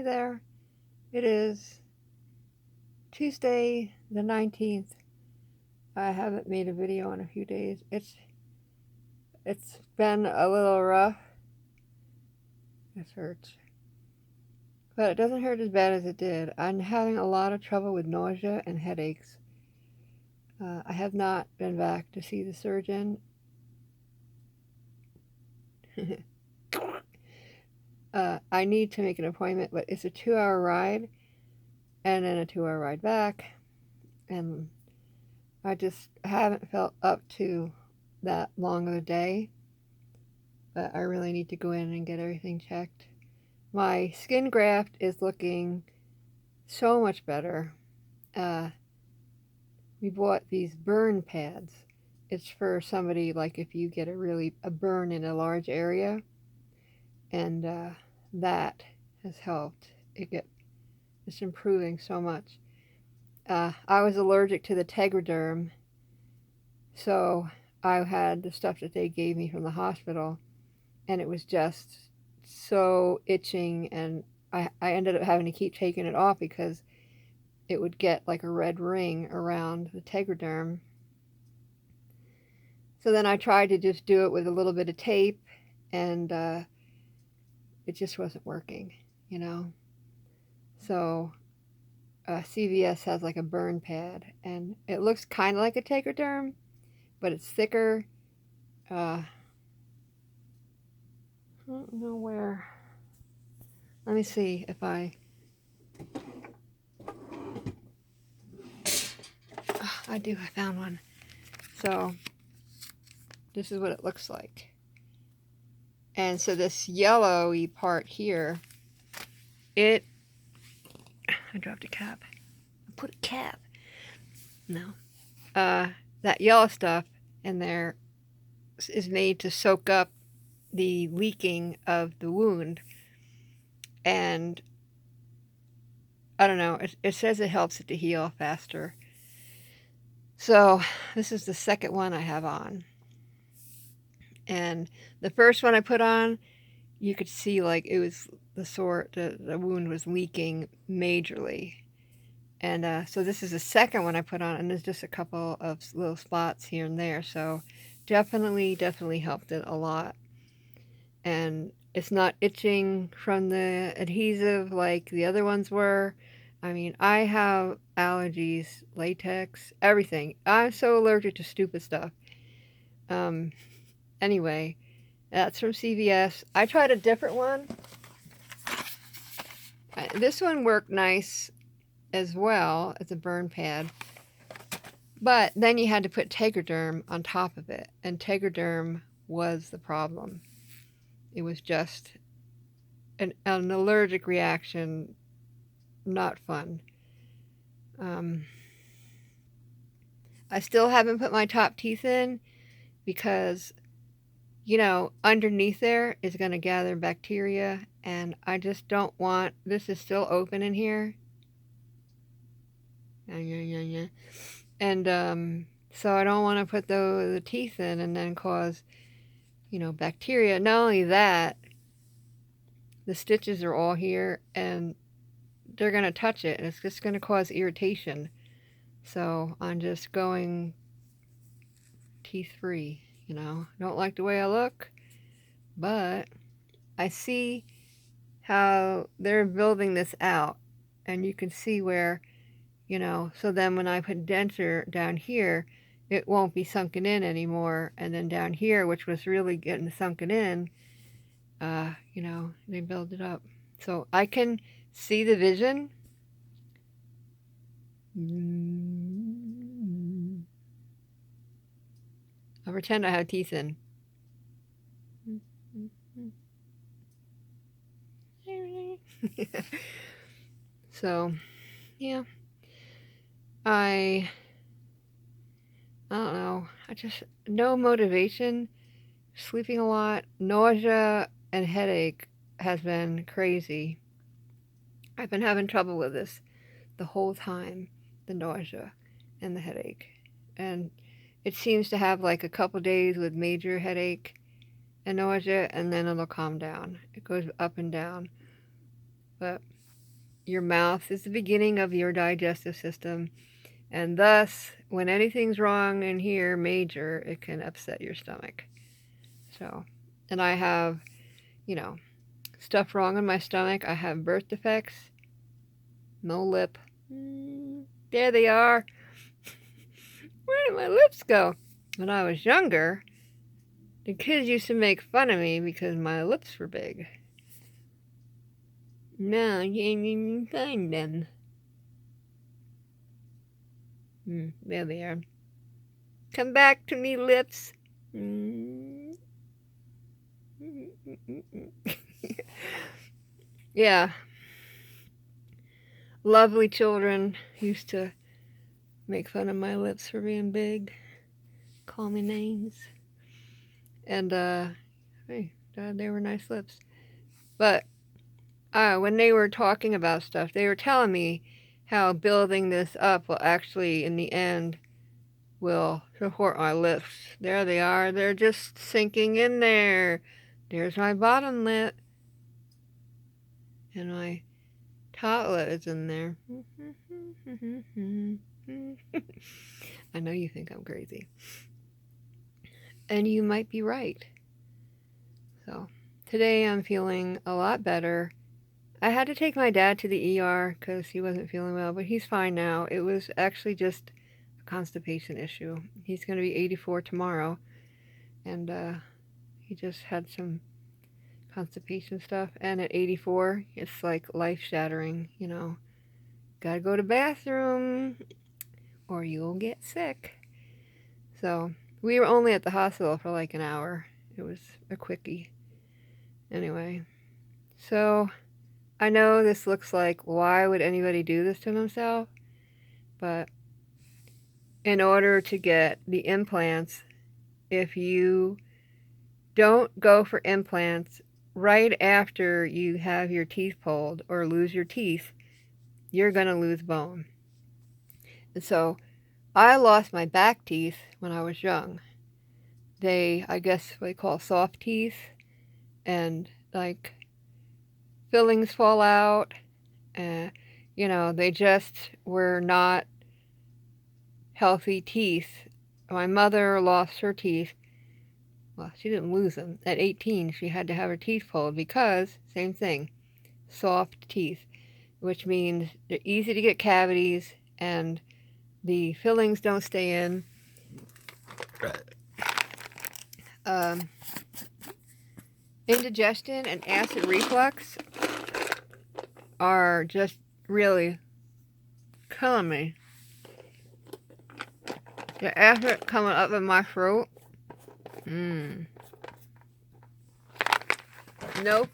there. It is Tuesday the 19th. I haven't made a video in a few days. It's been a little rough. This hurts. But it doesn't hurt as bad as it did. I'm having a lot of trouble with nausea and headaches. I have not been back to see the surgeon. I need to make an appointment, but it's a 2-hour ride and then a 2-hour ride back. And I just haven't felt up to that long of a day. But I really need to go in and get everything checked. My skin graft is looking so much better. We bought these burn pads. It's for somebody like if you get a burn in a large area, and that has helped. It's improving so much. I was allergic to the Tegaderm, so I had the stuff that they gave me from the hospital, and it was just so itching, and I ended up having to keep taking it off because it would get like a red ring around the Tegaderm. So then I tried to just do it with a little bit of tape, and it just wasn't working, you know. So CVS has like a burn pad, and it looks kind of like a Tegaderm, but it's thicker. I don't know where. Let me see if I do. I found one. So this is what it looks like. And so this yellowy part here, I dropped a cap. I put a cap. No. That yellow stuff in there is made to soak up the leaking of the wound. And I don't know, it says it helps it to heal faster. So this is the second one I have on. And the first one I put on, you could see like it was the wound was leaking majorly. And so this is the second one I put on, and there's just a couple of little spots here and there. So definitely helped it a lot. And it's not itching from the adhesive like the other ones were. I mean, I have allergies, latex, everything. I'm so allergic to stupid stuff. Anyway, that's from CVS. I tried a different one. This one worked nice as well as a burn pad. But then you had to put Tegaderm on top of it. And Tegaderm was the problem. It was just an allergic reaction. Not fun. I still haven't put my top teeth in because, you know, underneath there is going to gather bacteria, and I just don't want, this is still open in here. And so I don't want to put the teeth in and then cause, you know, bacteria. Not only that, the stitches are all here, and they're going to touch it, and it's just going to cause irritation. So I'm just going teeth free, you know. Don't like the way I look, but I see how they're building this out, and you can see where, you know, so then when I put denture down here, it won't be sunken in anymore. And then down here, which was really getting sunken in, you know, they build it up. So I can see the vision. I'll pretend I have teeth in. So, yeah. I don't know. No motivation, sleeping a lot, nausea, and headache has been crazy. I've been having trouble with this the whole time, the nausea and the headache. And it seems to have like a couple days with major headache and nausea, and then it'll calm down. It goes up and down. But Your mouth is the beginning of your digestive system, and thus, when anything's wrong in here, major, it can upset your stomach. So, and I have, you know, stuff wrong in my stomach. I have birth defects, no lip. There they are. Where did my lips go? When I was younger, the kids used to make fun of me because my lips were big. Now I can't even find them. There they are. Come back to me, lips. Yeah. Lovely children used to make fun of my lips for being big, call me names. And, hey, they were nice lips. But when they were talking about stuff, they were telling me how building this up will actually, in the end, will support my lips. There they are. They're just sinking in there. There's my bottom lip. And my top lip is in there. I know you think I'm crazy. And you might be right. So, today I'm feeling a lot better. I had to take my dad to the ER because he wasn't feeling well, but he's fine now. It was actually just a constipation issue. He's going to be 84 tomorrow, and he just had some constipation stuff. And at 84, it's like life-shattering, you know. Gotta go to the bathroom or you'll get sick. So, we were only at the hospital for like an hour. It was a quickie. Anyway, so I know this looks like, why would anybody do this to themselves? But in order to get the implants, if you don't go for implants right after you have your teeth pulled or lose your teeth, you're going to lose bone. And so I lost my back teeth when I was young. I guess what they call soft teeth, and like fillings fall out. You know, they just were not healthy teeth. My mother lost her teeth. Well, she didn't lose them. At 18, she had to have her teeth pulled because, same thing, soft teeth, which means they're easy to get cavities and the fillings don't stay in. Indigestion and acid reflux are just really killing me. The acid coming up in my throat. No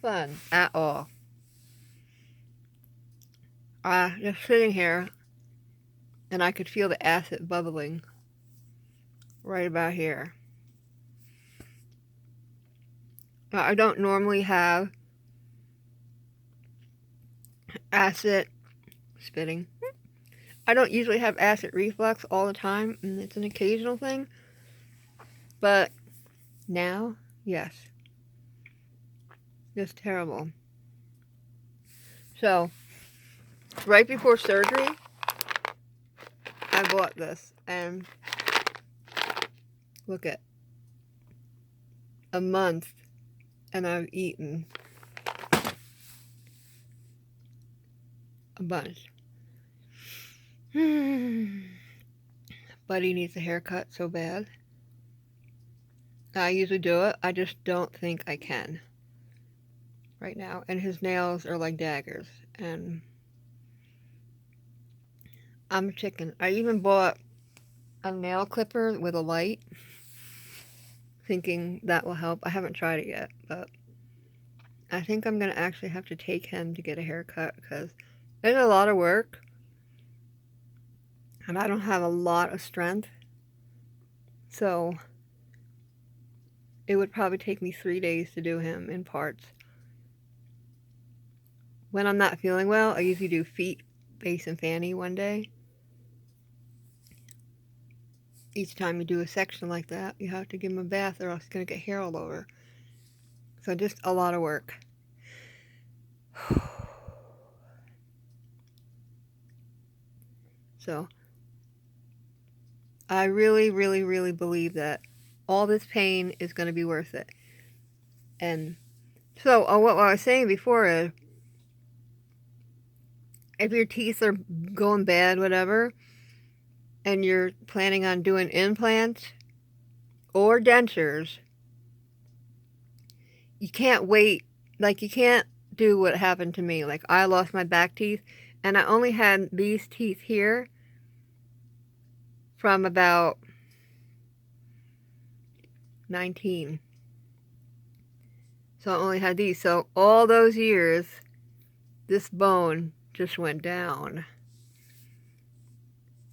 fun at all. Just sitting here, and I could feel the acid bubbling right about here. Now, I don't normally have acid spitting. I don't usually have acid reflux all the time, and it's an occasional thing. But now, yes. Just terrible. So, right before surgery, I bought this, and look at a month, and I've eaten a bunch. Buddy needs a haircut so bad. I usually do it. I just don't think I can right now. And his nails are like daggers. And I'm a chicken. I even bought a nail clipper with a light, thinking that will help. I haven't tried it yet, but I think I'm going to actually have to take him to get a haircut because it's a lot of work. And I don't have a lot of strength. So it would probably take me 3 days to do him in parts. When I'm not feeling well, I usually do feet, face, and fanny one day. Each time you do a section like that, you have to give him a bath or else he's going to get hair all over. So just a lot of work. So I really, really, really believe that all this pain is going to be worth it. And so what I was saying before is, if your teeth are going bad, whatever, and you're planning on doing implants or dentures, you can't wait. Like, you can't do what happened to me. Like, I lost my back teeth, and I only had these teeth here from about 19. So I only had these. So all those years, this bone just went down.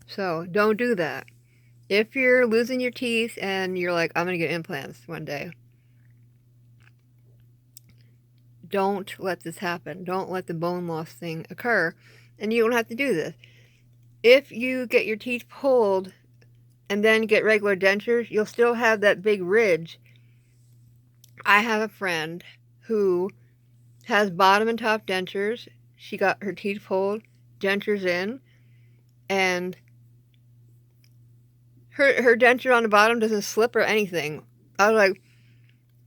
So don't do that. If you're losing your teeth and you're like, I'm going to get implants one day, don't let this happen. Don't let the bone loss thing occur. And you don't have to do this. If you get your teeth pulled and then get regular dentures, you'll still have that big ridge. I have a friend who has bottom and top dentures. She got her teeth pulled, dentures in, and her denture on the bottom doesn't slip or anything. I was like,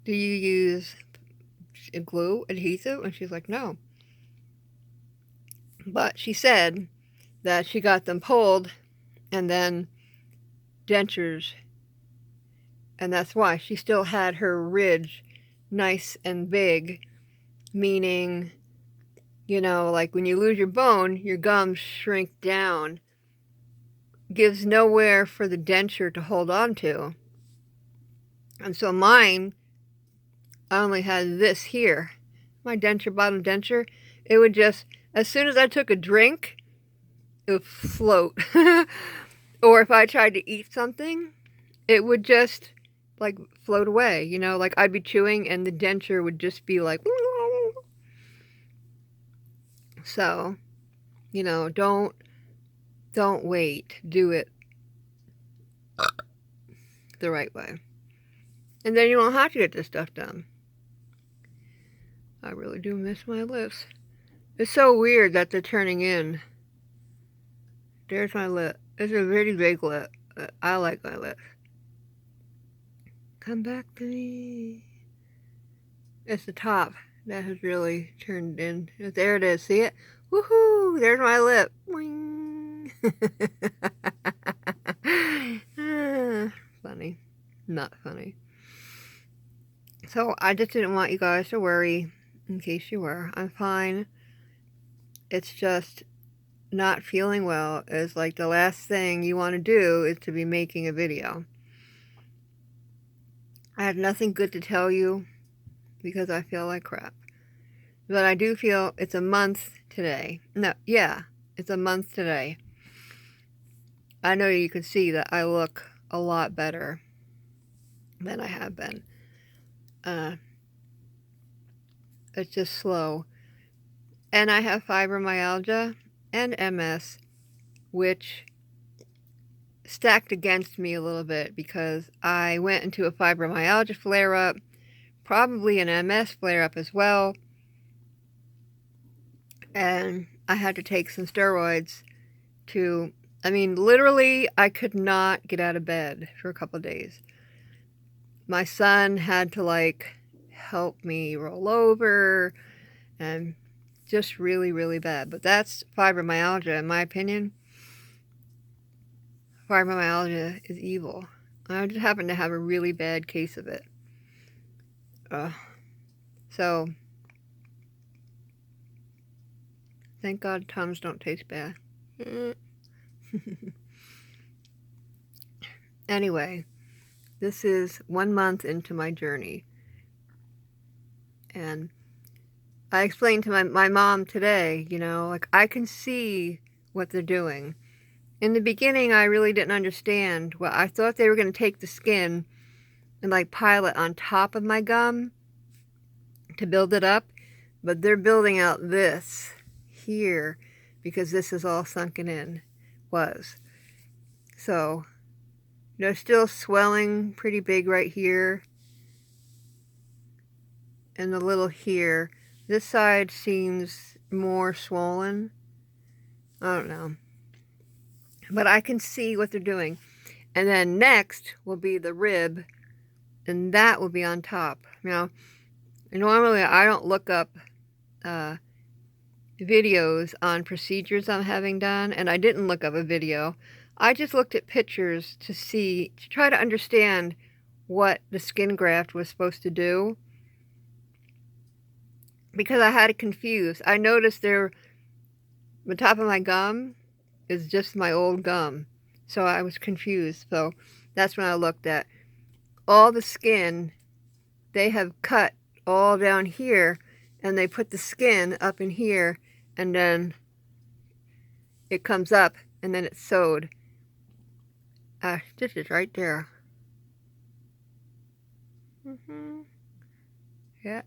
do you use glue, adhesive? And she's like, no. But she said that she got them pulled and then dentures, and that's why she still had her ridge nice and big, meaning, you know, like when you lose your bone, your gums shrink down, gives nowhere for the denture to hold on to. And so mine, I only had this here, my denture, bottom denture. It would just, as soon as I took a drink, it would float. Or if I tried to eat something, it would just like float away, you know, like I'd be chewing and the denture would just be like, so, you know, don't wait, do it the right way. And then you won't have to get this stuff done. I really do miss my lips. It's so weird that they're turning in. There's my lip. It's a really big lip. I like my lips. Come back to me. It's the top that has really turned in. There it is. See it? Woohoo! There's my lip. Wing. Funny. Not funny. So I just didn't want you guys to worry, in case you were. I'm fine. It's just not feeling well is like the last thing you want to do is to be making a video. I have nothing good to tell you because I feel like crap. But I do feel it's a month today. No, yeah, it's a month today. I know you can see that I look a lot better than I have been. It's just slow. And I have fibromyalgia and MS, which stacked against me a little bit because I went into a fibromyalgia flare-up, probably an MS flare-up as well, and I had to take some steroids to, I mean, literally, I could not get out of bed for a couple of days. My son had to, like, help me roll over, and just really, really bad. But that's fibromyalgia, in my opinion. Fibromyalgia is evil. I just happen to have a really bad case of it. So, thank God Tums don't taste bad. Anyway, this is 1 month into my journey. And I explained to my mom today, you know, like I can see what they're doing. In the beginning, I really didn't understand. Well, I thought they were going to take the skin and like pile it on top of my gum to build it up. But they're building out this here because this is all sunken in, So, there's still swelling pretty big right here. And a little here. This side seems more swollen. I don't know. but I can see what they're doing. And then next will be the rib, and that will be on top. Now, normally I don't look up videos on procedures I'm having done, and I didn't look up a video. I just looked at pictures to try to understand what the skin graft was supposed to do, because I had it confused. I noticed the top of my gum is just my old gum, so I was confused. So that's when I looked at all the skin. They have cut all down here, and they put the skin up in here, and then it comes up, and then it's sewed. This is right there. Yeah.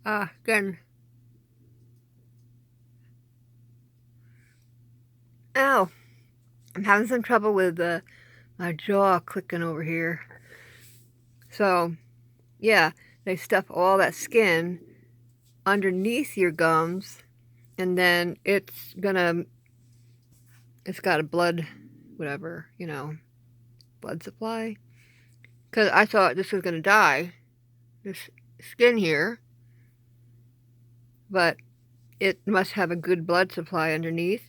Again. Ow. I'm having some trouble with my jaw clicking over here. So, yeah, they stuff all that skin underneath your gums, and then it's got a blood, whatever, blood supply. Because I thought this was going to die, this skin here, but it must have a good blood supply underneath,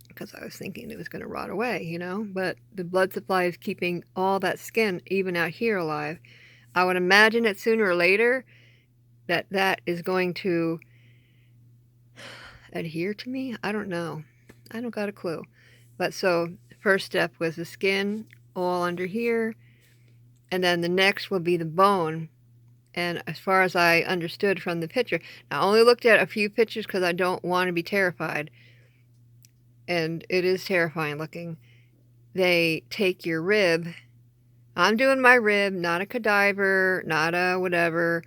because I was thinking it was going to rot away, but the blood supply is keeping all that skin, even out here, alive. I would imagine that sooner or later that is going to adhere to me. I don't know. I don't got a clue. But so first step was the skin all under here, and then the next will be the bone. And as far as I understood from the picture, I only looked at a few pictures because I don't want to be terrified, and it is terrifying looking. They take your rib. I'm doing my rib, not a cadaver, not a whatever,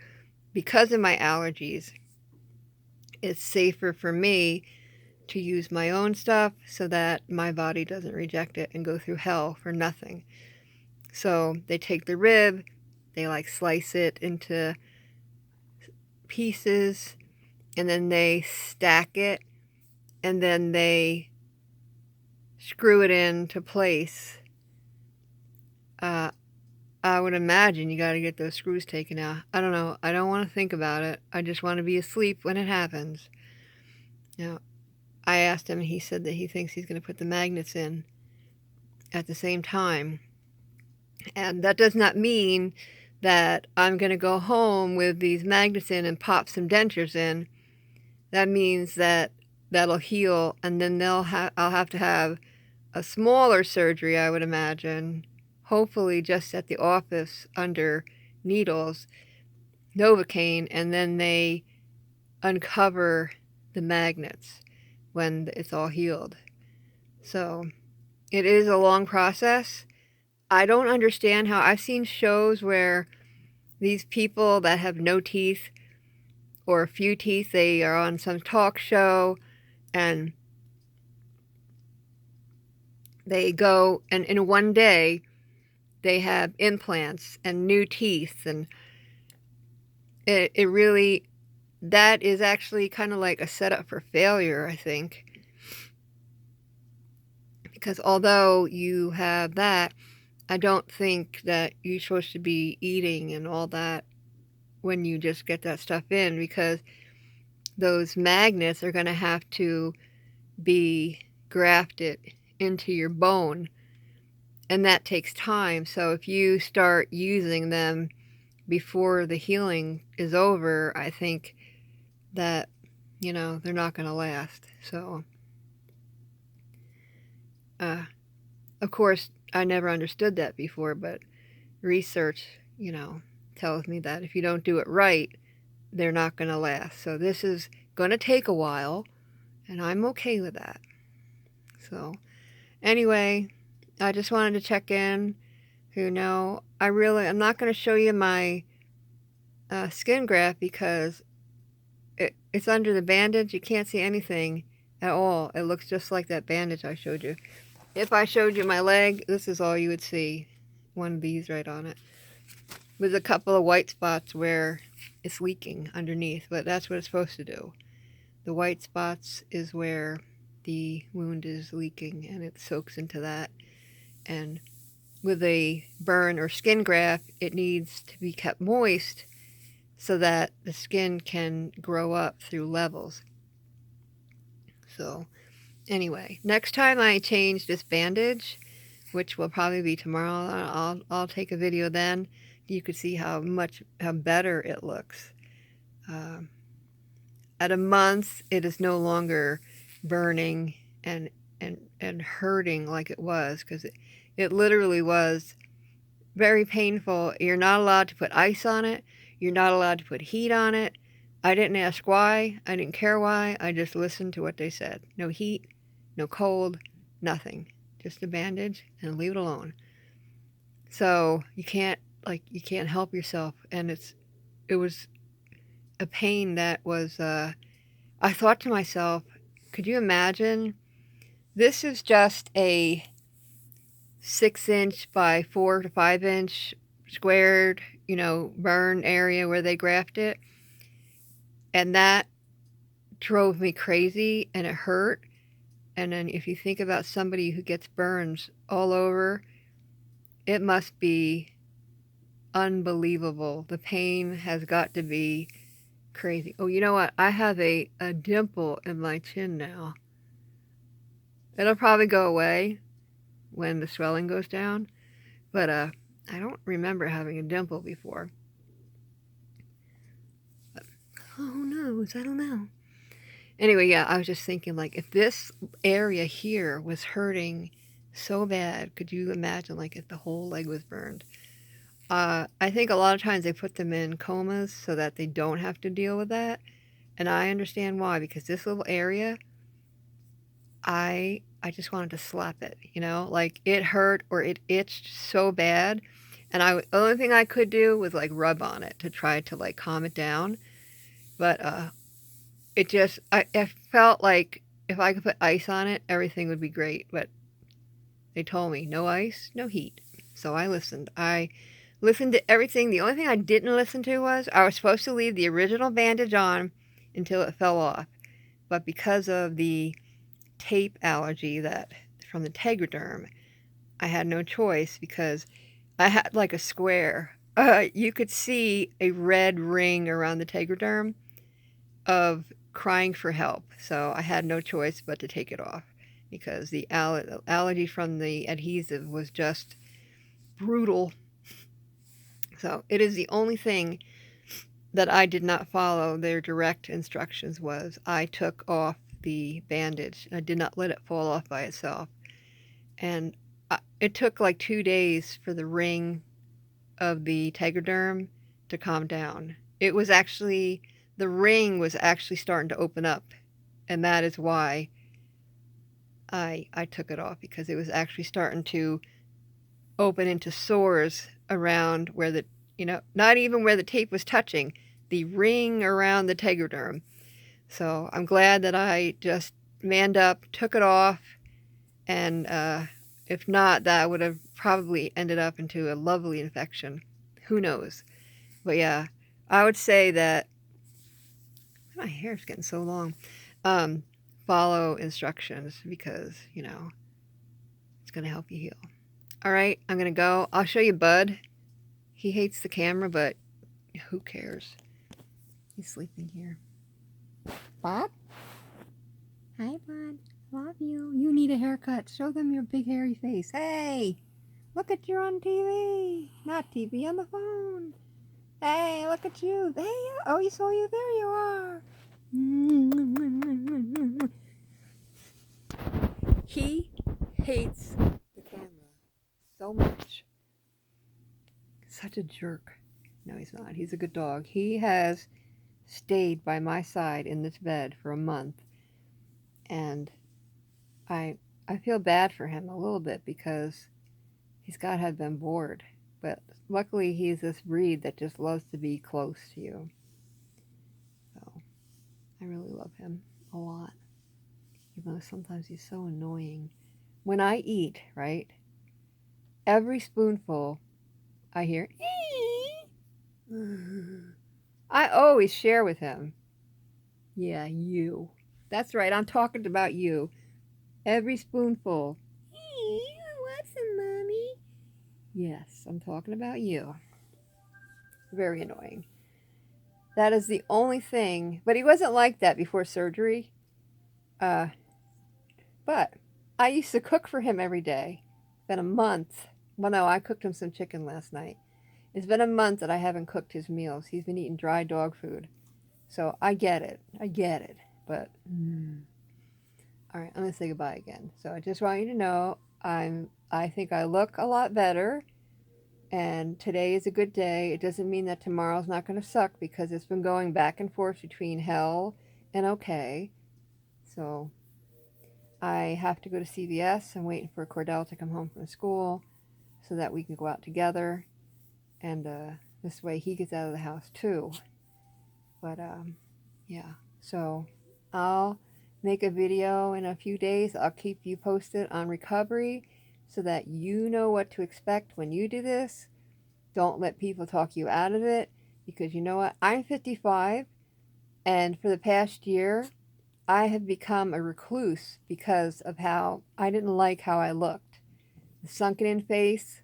because of my allergies. It's safer for me to use my own stuff so that my body doesn't reject it and go through hell for nothing. So they take the rib, they slice it into pieces, and then they stack it, and then they screw it into place. I would imagine you got to get those screws taken out. I don't know. I don't want to think about it. I just want to be asleep when it happens. Now, I asked him, and he said that he thinks he's going to put the magnets in at the same time. And that does not mean that I'm going to go home with these magnets in and pop some dentures in. That means that that'll heal, and then I'll have to have a smaller surgery, I would imagine. Hopefully just at the office under needles, Novocaine, and then they uncover the magnets when it's all healed. So it is a long process. I don't understand how I've seen shows where these people that have no teeth or a few teeth, they are on some talk show and they go, and in one day they have implants and new teeth, and it really, that is actually kind of like a setup for failure, I think. Because although you have that, I don't think that you're supposed to be eating and all that when you just get that stuff in, because those magnets are going to have to be grafted into your bone, and that takes time. So if you start using them before the healing is over, I think that, they're not going to last. So, of course, I never understood that before, but research, tells me that if you don't do it right, they're not going to last. So this is going to take a while, and I'm okay with that. So anyway, I just wanted to check in. I'm not going to show you my skin graft because it's under the bandage. You can't see anything at all. It looks just like that bandage I showed you. If I showed you my leg, this is all you would see. One of these right on it, with a couple of white spots where it's leaking underneath, but that's what it's supposed to do. The white spots is where the wound is leaking, and it soaks into that. And with a burn or skin graft, it needs to be kept moist so that the skin can grow up through levels. So anyway, next time I change this bandage, which will probably be tomorrow, I'll take a video then. You could see how better it looks. At a month, it is no longer burning and hurting like it was, because it literally was very painful. You're not allowed to put ice on it. You're not allowed to put heat on it. I didn't ask why. I didn't care why. I just listened to what they said. No heat, no cold, nothing. Just a bandage and leave it alone. So you can't help yourself, and it was a pain that was. I thought to myself, could you imagine? This is just a 6-inch by 4 to 5-inch squared, burn area where they graft it. And that drove me crazy, and it hurt. And then if you think about somebody who gets burns all over, it must be unbelievable. The pain has got to be crazy. Oh, you know what? I have a dimple in my chin now. It'll probably go away when the swelling goes down, but I don't remember having a dimple before. But, who knows? I don't know. Anyway, yeah, I was just thinking, like, if this area here was hurting so bad, could you imagine, like, if the whole leg was burned? I think a lot of times they put them in comas so that they don't have to deal with that. And I understand why, because this little area, I just wanted to slap it, like it hurt or it itched so bad. And the only thing I could do was like rub on it to try to like calm it down. But I felt like if I could put ice on it, everything would be great. But they told me no ice, no heat. So I listened. I listened to everything. The only thing I didn't listen to was I was supposed to leave the original bandage on until it fell off. But because of the tape allergy that from the tegaderm, I had no choice, because I had like a square. You could see a red ring around the tegaderm of crying for help. So I had no choice but to take it off, because the allergy from the adhesive was just brutal. So it is the only thing that I did not follow their direct instructions. Was I took off the bandage. I did not let it fall off by itself. And it took like 2 days for the ring of the tegaderm to calm down. It was actually, the ring was actually starting to open up. And that is why I took it off, because it was actually starting to open into sores around where the, not even where the tape was touching, the ring around the tegaderm. So I'm glad that I just manned up, took it off, and if not, that would have probably ended up into a lovely infection. Who knows? But yeah, I would say that my hair is getting so long. Follow instructions, because it's gonna help you heal. All right, I'm gonna go. I'll show you Bud. He hates the camera, but who cares? He's sleeping here. Bud? Hi, Bud. Love you. You need a haircut. Show them your big hairy face. Hey! Look at you on TV. Not TV, on the phone. Hey, look at you. Hey, oh, you saw you. There you are. He hates the camera so much. Such a jerk. No, he's not. He's a good dog. He has stayed by my side in this bed for a month, and I feel bad for him a little bit, because he's got to have been bored. But luckily, he's this breed that just loves to be close to you. So I really love him a lot, even though sometimes he's so annoying. When I eat, right, every spoonful, I hear, I always share with him. Yeah, you. That's right, I'm talking about you. Every spoonful. Hey, I want some, Mommy. Yes, I'm talking about you. Very annoying. That is the only thing. But he wasn't like that before surgery. Uh, but I used to cook for him every day. It's been a month. Well, no, I cooked him some chicken last night. It's been a month that I haven't cooked his meals. He's been eating dry dog food. So I get it. I get it. But all right, I'm gonna say goodbye again. So I just want you to know I think I look a lot better, and today is a good day. It doesn't mean that tomorrow's not gonna suck because it's been going back and forth between hell and okay. So I have to go to CVS. I'm waiting for Cordell to come home from school so that we can go out together, and this way he gets out of the house too. But yeah, so I'll make a video in a few days. I'll keep you posted on recovery so that you know what to expect when you do this. Don't let people talk you out of it because you know what? I'm 55, and for the past year, I have become a recluse because of how I didn't like how I looked. The sunken in face,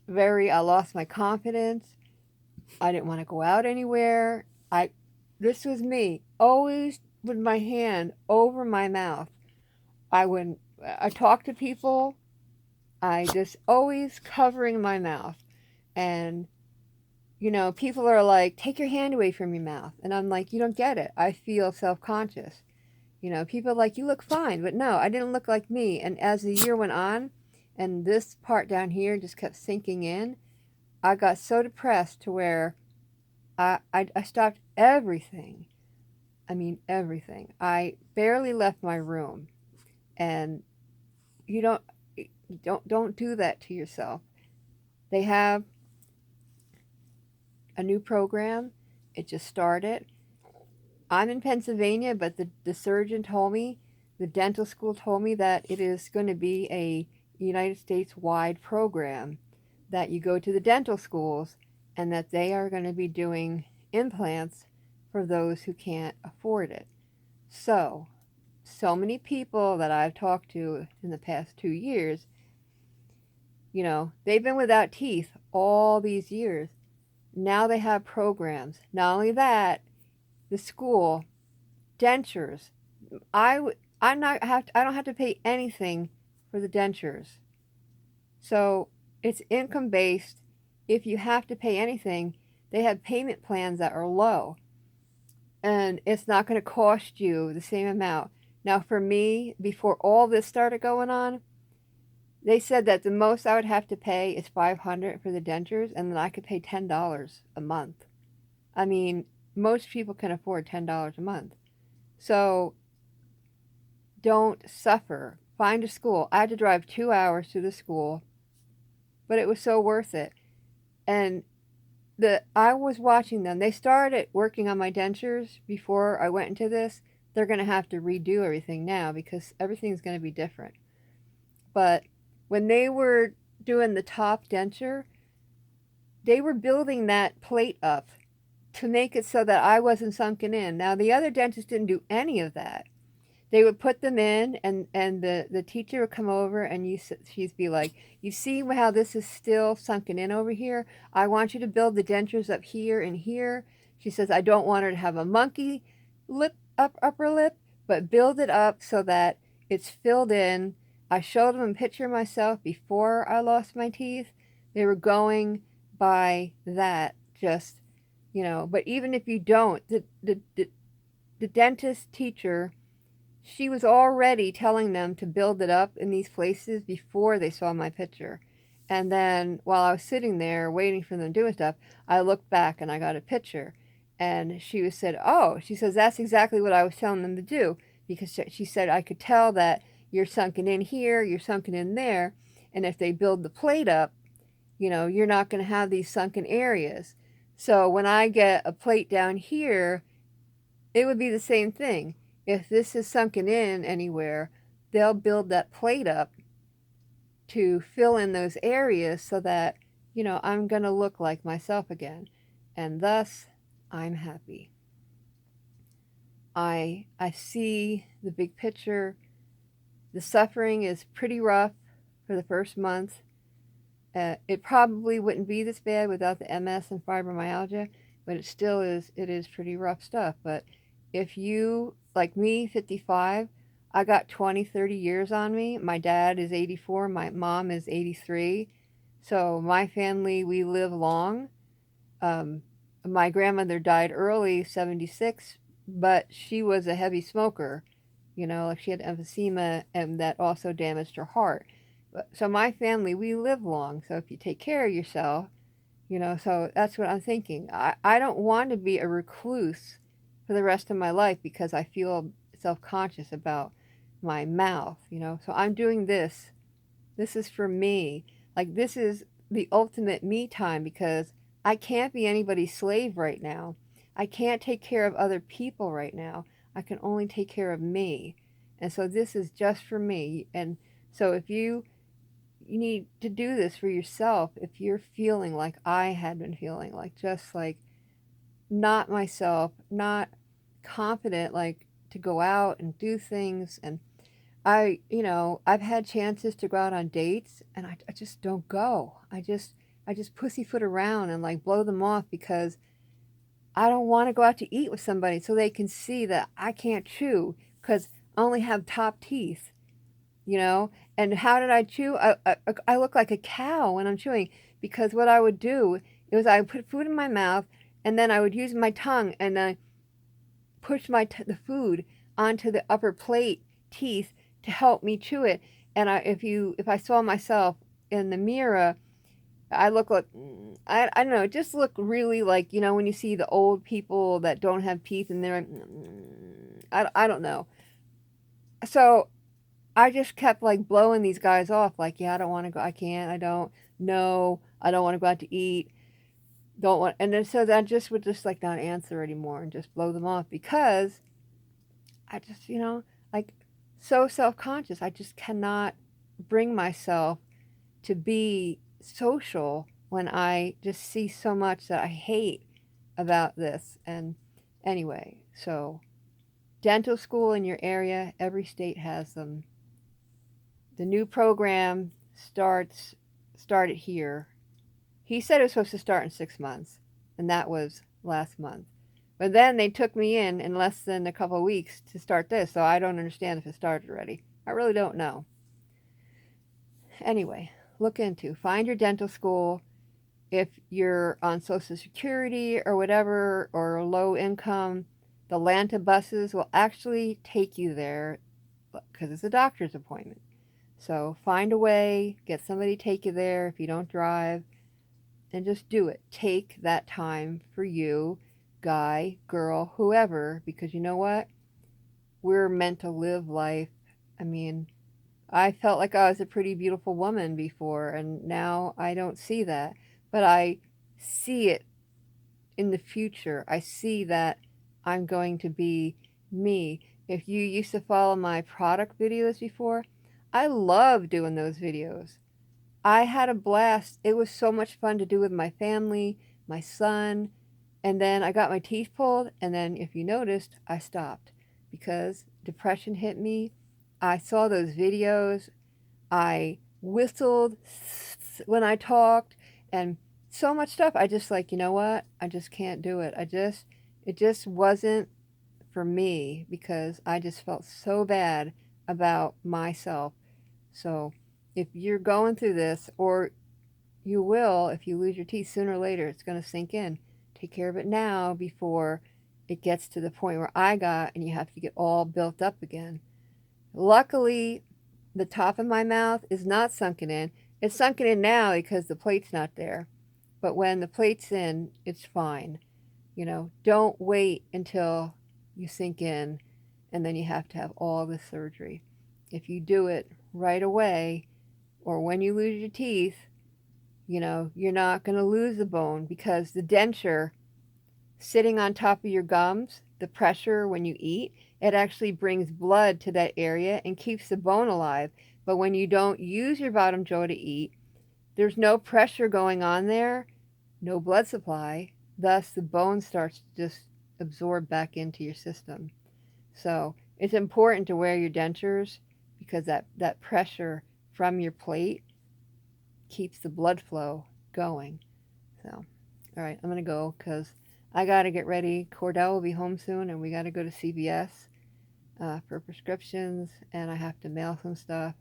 I lost my confidence. I didn't want to go out anywhere. This was me, always with my hand over my mouth. I talk to people, I just always covering my mouth. And, people are like, take your hand away from your mouth. And I'm like, you don't get it. I feel self conscious. People are like, you look fine. But no, I didn't look like me. And as the year went on, and this part down here just kept sinking in, I got so depressed to where I stopped everything. I mean, everything. I barely left my room. And you don't do that to yourself. They have a new program. It just started. I'm in Pennsylvania, but the surgeon told me, the dental school told me that it is going to be a United States wide program, that you go to the dental schools and that they are going to be doing implants for those who can't afford it. So many people that I've talked to in the past 2 years, they've been without teeth all these years. Now they have programs. Not only that, the school, dentures. I don't have to pay anything for the dentures. So it's income based. If you have to pay anything, they have payment plans that are low. And it's not going to cost you the same amount. Now for me, before all this started going on, they said that the most I would have to pay is $500 for the dentures, and then I could pay $10 a month. I mean, most people can afford $10 a month. So don't suffer. Find a school. I had to drive 2 hours to the school, but it was so worth it. And I was watching them. They started working on my dentures before I went into this. They're going to have to redo everything now because everything's going to be different. But when they were doing the top denture, they were building that plate up to make it so that I wasn't sunken in. Now, the other dentists didn't do any of that. They would put them in, and the teacher would come over, and she'd be like, you see how this is still sunken in over here? I want you to build the dentures up here and here. She says, I don't want her to have a monkey upper lip, but build it up so that it's filled in. I showed them a picture of myself before I lost my teeth. They were going by that, just, but even if you don't, the dentist teacher, she was already telling them to build it up in these places before they saw my picture. And then while I was sitting there waiting for them doing stuff, I looked back and I got a picture. And she said, that's exactly what I was telling them to do. Because she said, I could tell that you're sunken in here, you're sunken in there. And if they build the plate up, you're not going to have these sunken areas. So when I get a plate down here, it would be the same thing. If this is sunken in anywhere, they'll build that plate up to fill in those areas so that, I'm going to look like myself again. And thus, I'm happy. I see the big picture. The suffering is pretty rough for the first month. It probably wouldn't be this bad without the MS and fibromyalgia, but it still is. It is pretty rough stuff. But if you, like me, 55, I got 20, 30 years on me. My dad is 84. My mom is 83. So my family, we live long. Um, my grandmother died early, 76, but she was a heavy smoker. You know, like she had emphysema, and that also damaged her heart. So my family, we live long. So if you take care of yourself, so that's what I'm thinking. I don't want to be a recluse for the rest of my life because I feel self-conscious about my mouth. So I'm doing this. This is for me. Like, this is the ultimate me time because I can't be anybody's slave right now. I can't take care of other people right now. I can only take care of me. And so this is just for me. And so if you need to do this for yourself, if you're feeling like I had been feeling, like just like not myself, not confident, like to go out and do things. And I've had chances to go out on dates and I just don't go. I just pussyfoot around and like blow them off because I don't want to go out to eat with somebody so they can see that I can't chew because I only have top teeth. And how did I chew? I look like a cow when I'm chewing because what I would do is I would put food in my mouth and then I would use my tongue and then push the food onto the upper plate teeth to help me chew it. And if I saw myself in the mirror, I look like I don't know, it just look really like when you see the old people that don't have teeth and they're I don't know. So I just kept like blowing these guys off like, yeah, I don't want to go, I can't, I don't, no, I don't want to go out to eat, don't want, and then so I just would just like not answer anymore and just blow them off because I just, like so self-conscious. I just cannot bring myself to be social when I just see so much that I hate about this. And anyway, so dental school in your area, every state has them. The new program started here. He said it was supposed to start in 6 months, and that was last month. But then they took me in less than a couple of weeks to start this, so I don't understand if it started already. I really don't know. Anyway, find your dental school. If you're on Social Security or whatever, or low income, the Lanta buses will actually take you there because it's a doctor's appointment. So find a way, get somebody to take you there if you don't drive, and just do it. Take that time for you, guy, girl, whoever, because you know what? We're meant to live life. I mean, I felt like I was a pretty beautiful woman before, and now I don't see that. But I see it in the future. I see that I'm going to be me. If you used to follow my product videos before, I love doing those videos. I had a blast. It was so much fun to do with my family, my son, and then I got my teeth pulled, and then if you noticed, I stopped because depression hit me. I saw those videos. I whistled when I talked and so much stuff. I just like, you know what? I just can't do it. It just wasn't for me because I just felt so bad about myself. So if you're going through this, or you will, if you lose your teeth sooner or later, it's going to sink in. Take care of it now before it gets to the point where I got and you have to get all built up again. Luckily, the top of my mouth is not sunken in. It's sunken in now because the plate's not there. But when the plate's in, it's fine. Don't wait until you sink in and then you have to have all the surgery. If you do it right away, or when you lose your teeth, you're not going to lose the bone because the denture sitting on top of your gums, the pressure when you eat, it actually brings blood to that area and keeps the bone alive. But when you don't use your bottom jaw to eat, there's no pressure going on there, no blood supply. Thus, the bone starts to just absorb back into your system. So it's important to wear your dentures because that pressure from your plate keeps the blood flow going. So, all right, I'm going to go because I got to get ready. Cordell will be home soon, and we got to go to CVS for prescriptions, and I have to mail some stuff.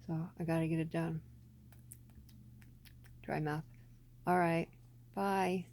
So I got to get it done. Dry mouth. All right. Bye.